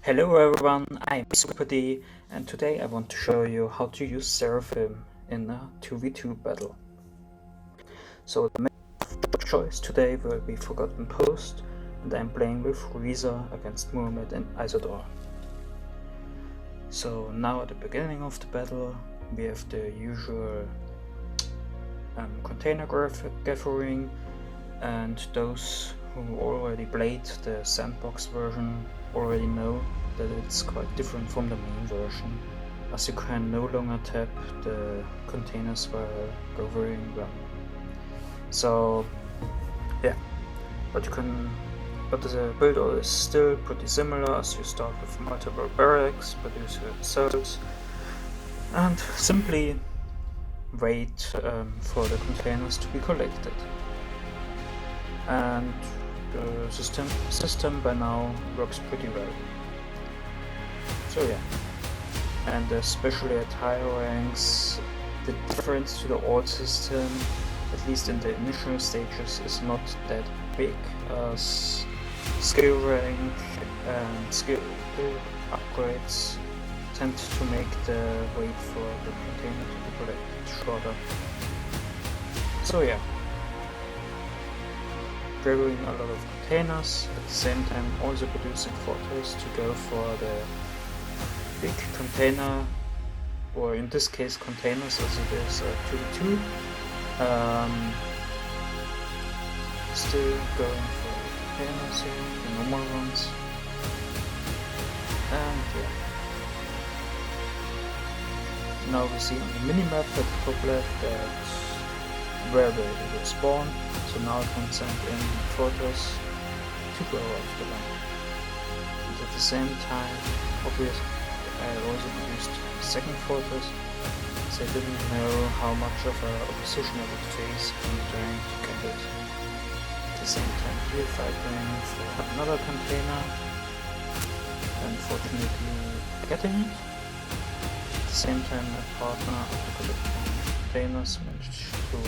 Hello everyone, I'm Super D, and today I want to show you how to use Seraphim in a 2v2 battle. So the main choice today will be Forgotten Post, and I'm playing with Reza against Muhammad and Isidore. So now at the beginning of the battle we have the usual container gathering, and those who already played the sandbox version already know that it's quite different from the main version, as you can no longer tap the containers while gathering them. So yeah, but the build order is still pretty similar, as you start with multiple barracks, produce your cells, and simply wait for the containers to be collected. And the system by now works pretty well. So yeah, and especially at higher ranks, the difference to the old system, at least in the initial stages, is not that big, as skill rank and skill upgrades tend to make the wait for the container to be collected shorter. So yeah, gathering a lot of containers, at the same time also producing fortress to go for the big container, or in this case containers, as it is 2v2. Still going for containers here, the normal ones. And yeah. Now we see on the minimap at the top left that where they will spawn, so now I can send in fortress to go after them. And at the same time, obviously, I also produced a second fortress, so I didn't know how much of a opposition I would face when trying to get it. At the same time, here fighting for another container, unfortunately getting it. At the same time, my partner, after collecting containers, managed to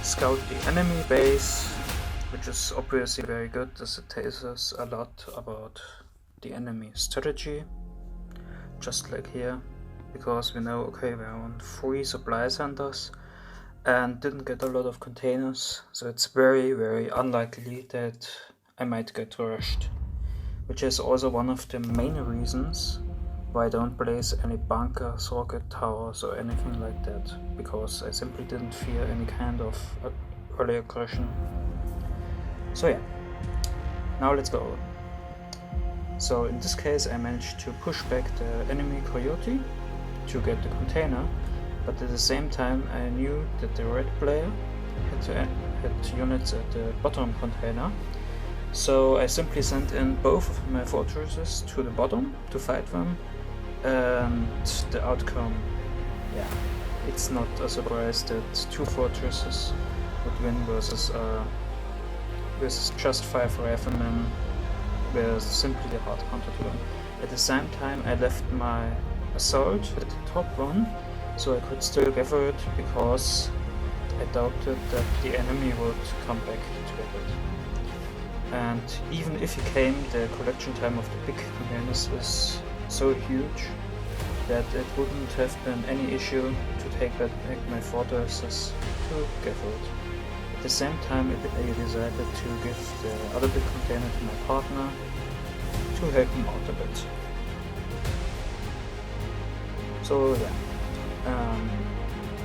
scout the enemy base, which is obviously very good, as it tells us a lot about the enemy strategy, just like here, because we know, okay, we're on 3 supply centers and didn't get a lot of containers, so it's very, very unlikely that I might get rushed, which is also one of the main reasons why I don't place any bunkers, rocket towers or anything like that, because I simply didn't fear any kind of early aggression. So yeah, now let's go. So in this case I managed to push back the enemy coyote to get the container, but at the same time I knew that the red player had units at the bottom container. So I simply sent in both of my fortresses to the bottom to fight them, and the outcome, yeah, it's not a surprise that 2 fortresses would win versus just 5 riflemen were simply a hard counter to them. At the same time I left my assault at the top one, so I could still gather it, because I doubted that the enemy would come back to get it. And even if he came, the collection time of the big containers is so huge that it wouldn't have been any issue to take back my fortresses to gather it. At the same time I decided to give the other big container to my partner to help him out a bit. So yeah,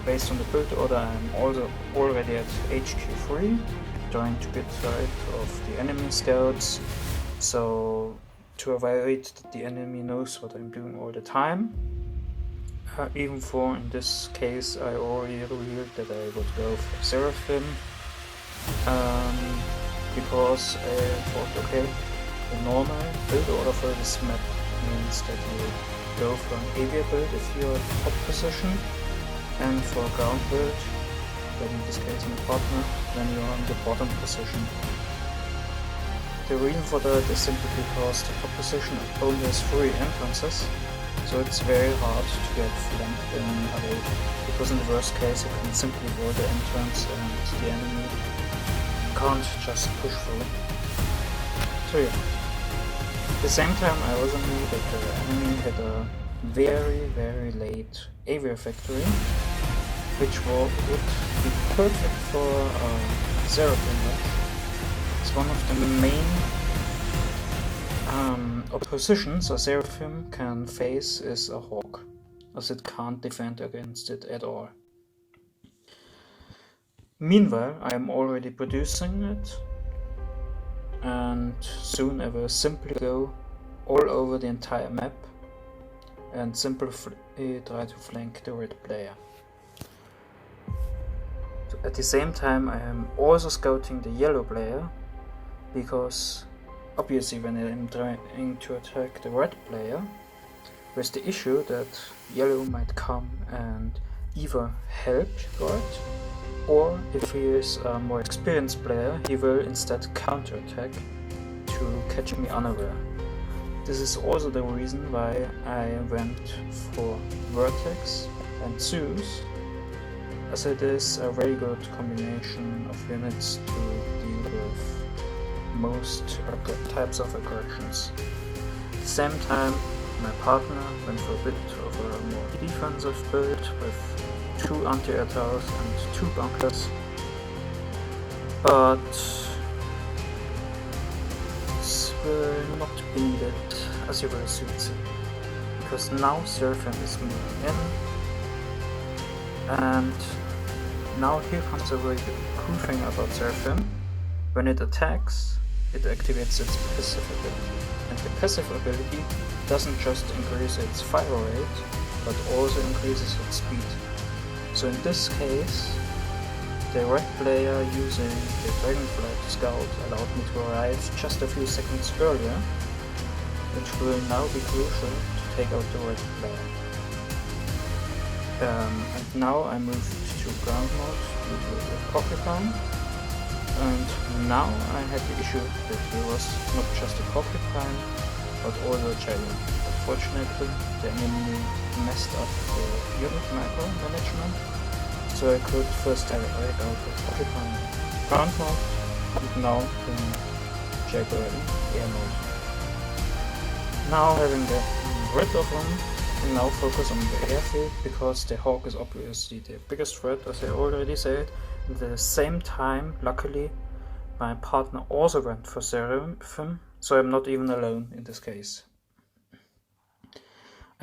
based on the build order I'm also already at HQ3, trying to get rid of the enemy scouts, so to avoid that the enemy knows what I'm doing all the time. Even for in this case I already revealed that I would go for Seraphim, because I thought, okay, the normal build order for this map means that you go for an aviator build if you're at the top position, and for a ground build, but in this case my partner, when you're on the bottom position. The reason for that is simply because the top position only has 3 entrances, so it's very hard to get flanked in a raid, because in the worst case you can simply avoid the entrance and the enemy can't just push through. So yeah. At the same time, I also knew that the enemy had a very late aviary factory, which would be perfect for Seraphim. It's one of the main oppositions a Seraphim can face is a hawk, as it can't defend against it at all. Meanwhile, I am already producing it, and soon I will simply go all over the entire map and simply try to flank the red player. So at the same time, I am also scouting the yellow player, because obviously when I am trying to attack the red player, there's the issue that yellow might come and either help red, or if he is a more experienced player, he will instead counterattack to catch me unaware. This is also the reason why I went for Vertex and Zeus, as it is a very good combination of units to deal with most types of aggressions. At the same time, my partner went for a bit of a more defensive build with 2 anti-air towers and 2 bunkers, but this will not be needed, as you will soon see, because now Seraphim is moving in, and now here comes a very cool thing about Seraphim. When it attacks, it activates its passive ability, and the passive ability doesn't just increase its fire rate, but also increases its speed. So in this case, the red player using the Dragonflight Scout allowed me to arrive just a few seconds earlier, which will now be crucial to take out the red player. And now I moved to ground mode due to the porcupine, and now I had the issue that there was not just a porcupine, but also a giant. Unfortunately, the enemy messed up the unit macro management, so I could first take out the porcupine ground mode, and now in Jaguar air mode. Now having gotten rid of him, I now focus on the airfield, because the hawk is obviously the biggest threat, as I already said. At the same time, luckily, my partner also went for Seraphim, so I'm not even alone in this case.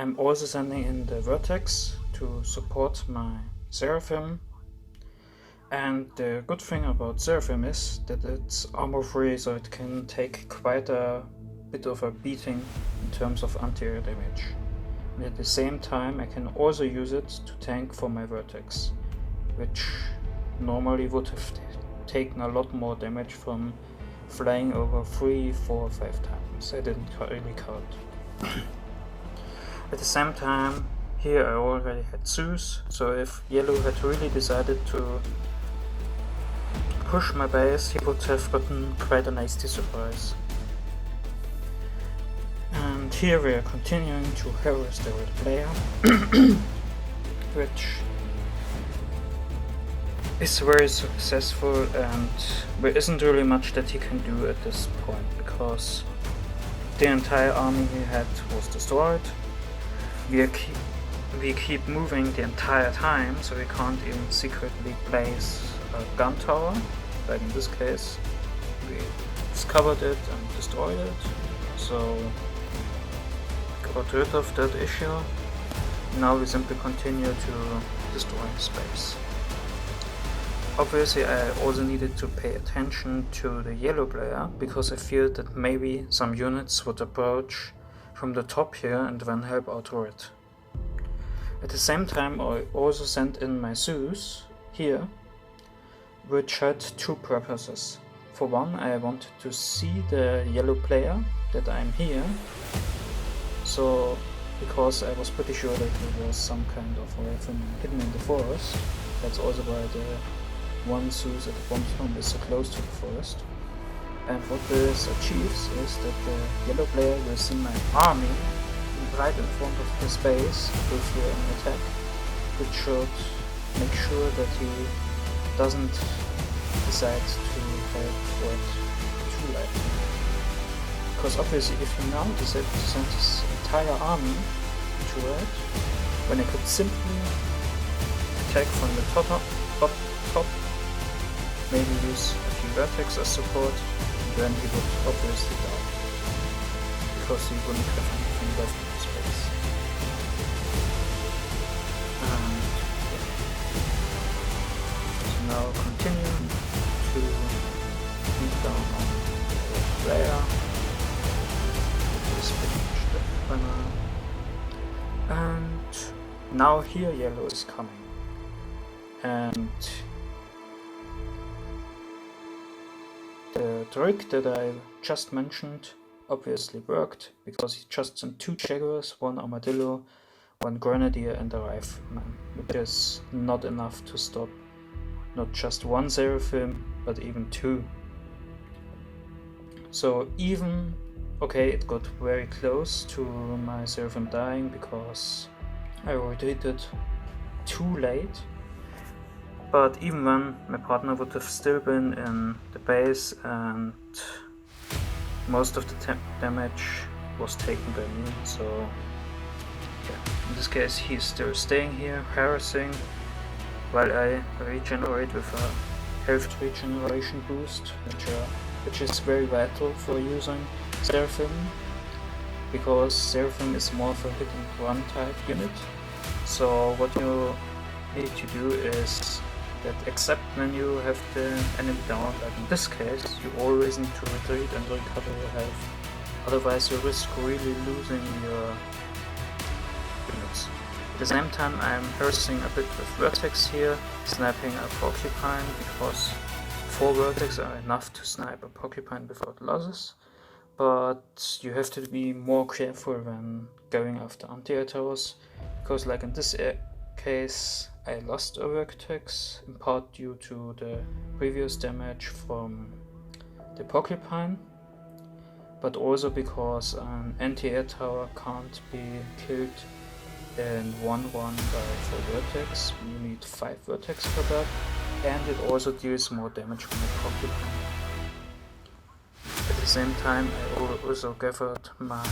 I'm also sending in the Vertex to support my Seraphim, and the good thing about Seraphim is that it's armor free, so it can take quite a bit of a beating in terms of anti-air damage. And at the same time I can also use it to tank for my Vertex, which normally would have taken a lot more damage from flying over 3, 4, 5 times. I didn't really count. At the same time, here I already had Zeus, so if yellow had really decided to push my base, he would have gotten quite a nasty surprise. And here we are continuing to harass the red player, which is very successful, and there isn't really much that he can do at this point, because the entire army he had was destroyed. We keep moving the entire time, so we can't even secretly place a gun tower, like in this case. We discovered it and destroyed it, so got rid of that issue. Now we simply continue to destroy space. Obviously I also needed to pay attention to the yellow player, because I feared that maybe some units would approach from the top here and then help out red. At the same time I also sent in my Zeus here, which had 2 purposes. For one, I wanted to see the yellow player that I'm here, so because I was pretty sure that there was some kind of rifleman hidden in the forest. That's also why the one Zeus at the bottom is so close to the forest. And what this achieves is that the yellow player will see my army right in front of his base if he an attack, which should make sure that he doesn't decide to help red too late. Because obviously if he now decided to send his entire army to red, when I could simply attack from the top, maybe use a few vertex as support, then he would obviously die. Because he wouldn't have anything left in his base. And yeah. So now continue to beat down on the player. This finished the banner. And now here yellow is coming. And the trick that I just mentioned obviously worked, because he just sent 2 jaguars, 1 armadillo, 1 grenadier and a rifleman, which is not enough to stop not just 1 seraphim, but even 2. So even, okay, it got very close to my seraphim dying because I retreated too late. But even then, my partner would have still been in the base and most of the damage was taken by me, so yeah. In this case he's still staying here, harassing, while I regenerate with a health regeneration boost, which is very vital for using Seraphim, because Seraphim is more of a hit and run type unit. So what you need to do is that except when you have the enemy down, like in this case, you always need to retreat and recover your health. Otherwise you risk really losing your units. At the same time I'm harassing a bit with vertex here, sniping a porcupine, because 4 vertex are enough to snipe a porcupine without losses. But you have to be more careful when going after anti-air towers, because like in this case I lost a vertex, in part due to the previous damage from the porcupine, but also because an anti-air tower can't be killed in one run by 4 vertex. You need 5 vertex for that, and it also deals more damage from the porcupine. At the same time I also gathered my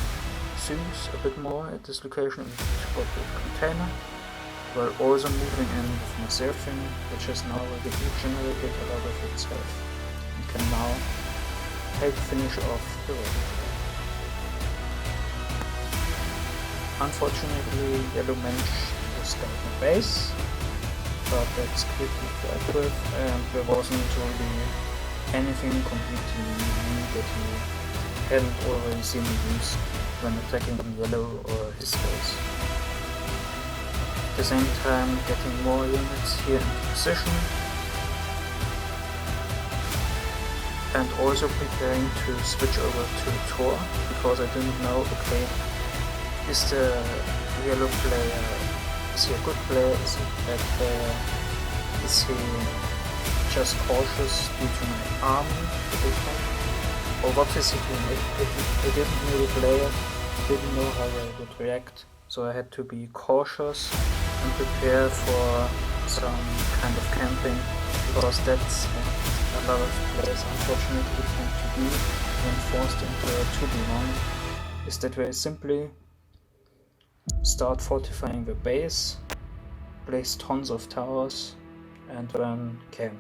Zeus a bit more at this location and got the container, while also moving in with my Seraphim, which has now regenerated a lot of itself and can now help finish off the road. Unfortunately, yellow managed to scout my base, but that's quickly dealt with, and there wasn't really anything completely new that he hadn't already seen me use when attacking yellow or his base. At the same time getting more units here into position, and also preparing to switch over to Tor, because I didn't know, okay, is the yellow player, is he a good player, is he a bad player, is he just cautious due to my army, or what is he doing? I didn't know the player, didn't know how I would react, so I had to be cautious and prepare for some kind of camping, because that's a lot of players unfortunately tend to do when forced into a 2v1, is that they simply start fortifying the base, place tons of towers, and then camp.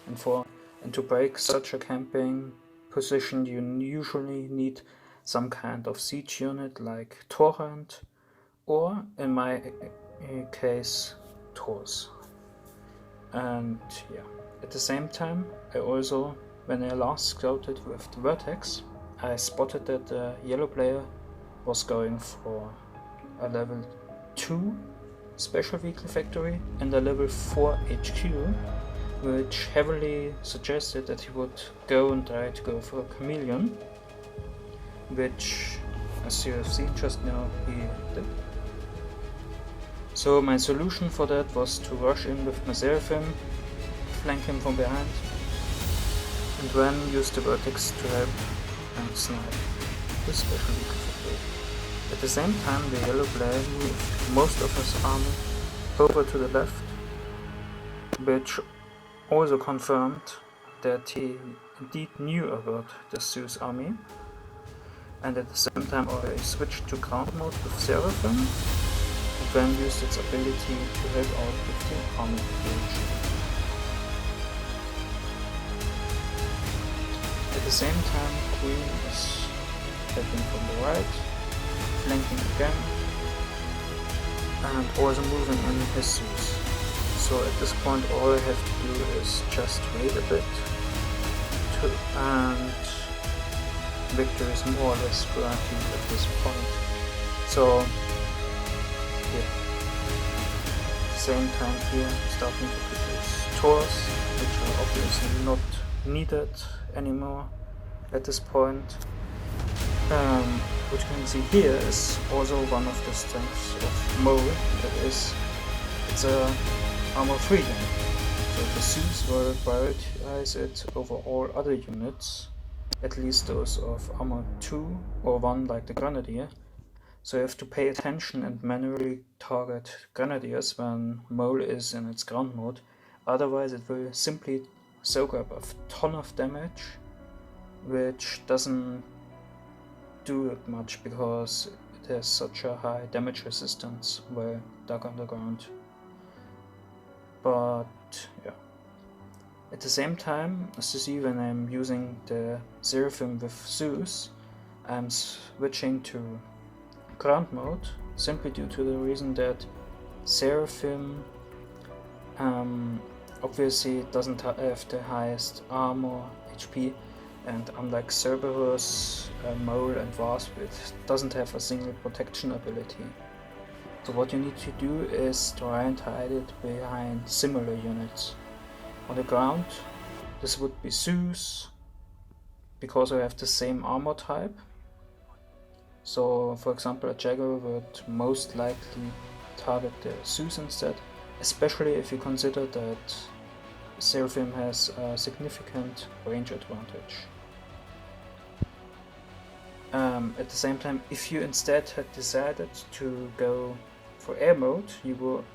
And to break such a camping position you usually need some kind of siege unit like Torrent, or in my case Tors. And yeah, at the same time I also, when I last scouted with the vertex, I spotted that the yellow player was going for a level 2 special vehicle factory and a level 4 HQ, which heavily suggested that he would go and try to go for a chameleon, which, as you have seen just now, he did. So my solution for that was to rush in with my Seraphim, flank him from behind, and then use the vertex to help and snipe the special vehicle factory. At the same time the yellow player moved most of his army over to the left, which also confirmed that he indeed knew about the Zeus army, and at the same time I switched to ground mode with Seraphim, and then used its ability to help out with the armor gauge. At the same time, Queen is helping from the right, flanking again, and also moving in his suits. So at this point all I have to do is just wait a bit, and victory is more or less guaranteed at this point. So yeah, at the same time here starting to produce tours, which are obviously not needed anymore at this point. What you can see here is also one of the strengths of Mole, that is, it's a armor freedom. So the Zeus will prioritize it over all other units, at least those of armor 2 or 1 like the Grenadier. So you have to pay attention and manually target Grenadiers when Mole is in its ground mode, otherwise it will simply soak up a ton of damage, which doesn't do it much because it has such a high damage resistance while dug underground. But yeah, at the same time, as you see when I'm using the Seraphim with Zeus, I'm switching to ground mode simply due to the reason that Seraphim obviously doesn't have the highest armor, HP, and unlike Cerberus, Mole and Wasp, it doesn't have a single protection ability. So what you need to do is try and hide it behind similar units. On the ground, this would be Zeus, because I have the same armor type. So for example, a Jaguar would most likely target the Zeus instead, especially if you consider that Seraphim has a significant range advantage. At the same time, if you instead had decided to go for air mode, you will,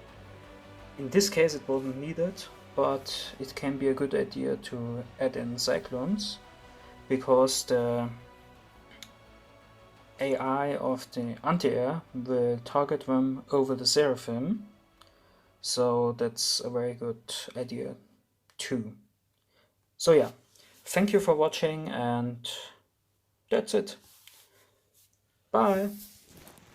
in this case it wasn't needed, but it can be a good idea to add in Cyclones, because the AI of the anti-air will target them over the Seraphim, so that's a very good idea too. So yeah, thank you for watching, and that's it. Bye!